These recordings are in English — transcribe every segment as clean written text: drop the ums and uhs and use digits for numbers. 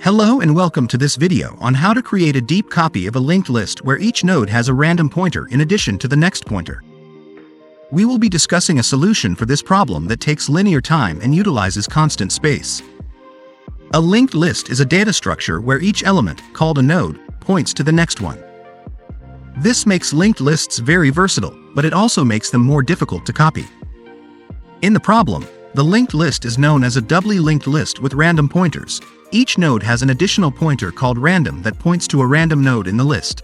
Hello and welcome to this video on how to create a deep copy of a linked list where each node has a random pointer in addition to the next pointer. We will be discussing a solution for this problem that takes linear time and utilizes constant space. A linked list is a data structure where each element, called a node, points to the next one. This makes linked lists very versatile, but it also makes them more difficult to copy. In the problem, the linked list is known as a doubly linked list with random pointers. Each node has an additional pointer called random that points to a random node in the list.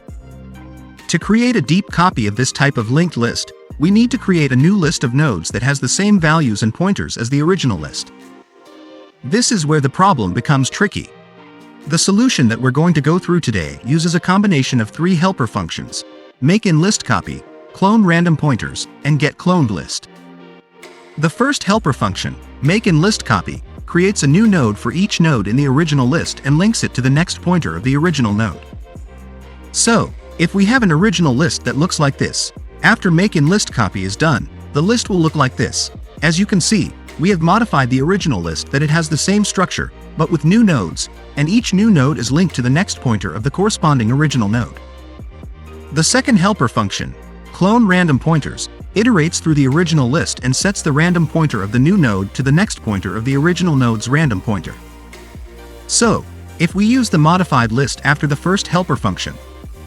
To create a deep copy of this type of linked list, we need to create a new list of nodes that has the same values and pointers as the original list. This is where the problem becomes tricky. The solution that we're going to go through today uses a combination of three helper functions: make in list copy, clone random pointers, and get cloned list. The first helper function, make in list copy, creates a new node for each node in the original list and links it to the next pointer of the original node. So, if we have an original list that looks like this, after make in list copy is done, the list will look like this. As you can see, we have modified the original list that it has the same structure, but with new nodes, and each new node is linked to the next pointer of the corresponding original node. The second helper function, clone random pointers, iterates through the original list and sets the random pointer of the new node to the next pointer of the original node's random pointer. So, if we use the modified list after the first helper function,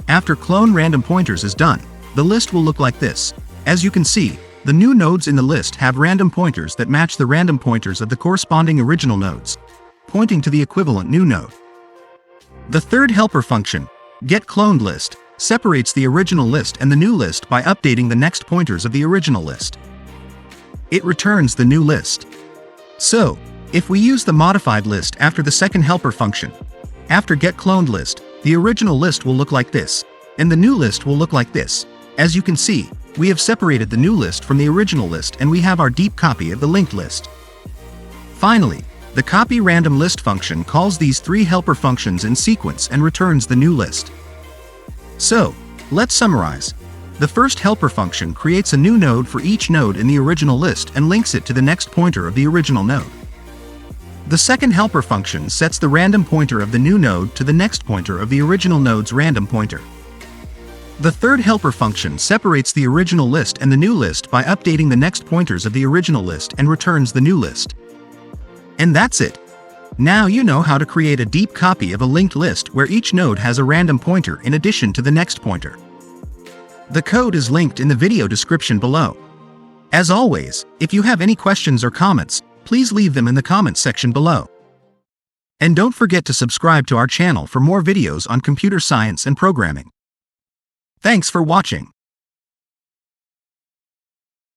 after clone random pointers is done, the list will look like this. As you can see, the new nodes in the list have random pointers that match the random pointers of the corresponding original nodes, pointing to the equivalent new node. The third helper function, get cloned list, separates the original list and the new list by updating the next pointers of the original list. It returns the new list. So, if we use the modified list after the second helper function, after get cloned list, the original list will look like this, and the new list will look like this. As you can see, we have separated the new list from the original list and we have our deep copy of the linked list. Finally, the copy random list function calls these three helper functions in sequence and returns the new list. So, let's summarize. The first helper function creates a new node for each node in the original list and links it to the next pointer of the original node. The second helper function sets the random pointer of the new node to the next pointer of the original node's random pointer. The third helper function separates the original list and the new list by updating the next pointers of the original list and returns the new list. And that's it. Now you know how to create a deep copy of a linked list where each node has a random pointer in addition to the next pointer. The code is linked in the video description below. As always, if you have any questions or comments, please leave them in the comments section below. And don't forget to subscribe to our channel for more videos on computer science and programming. Thanks for watching.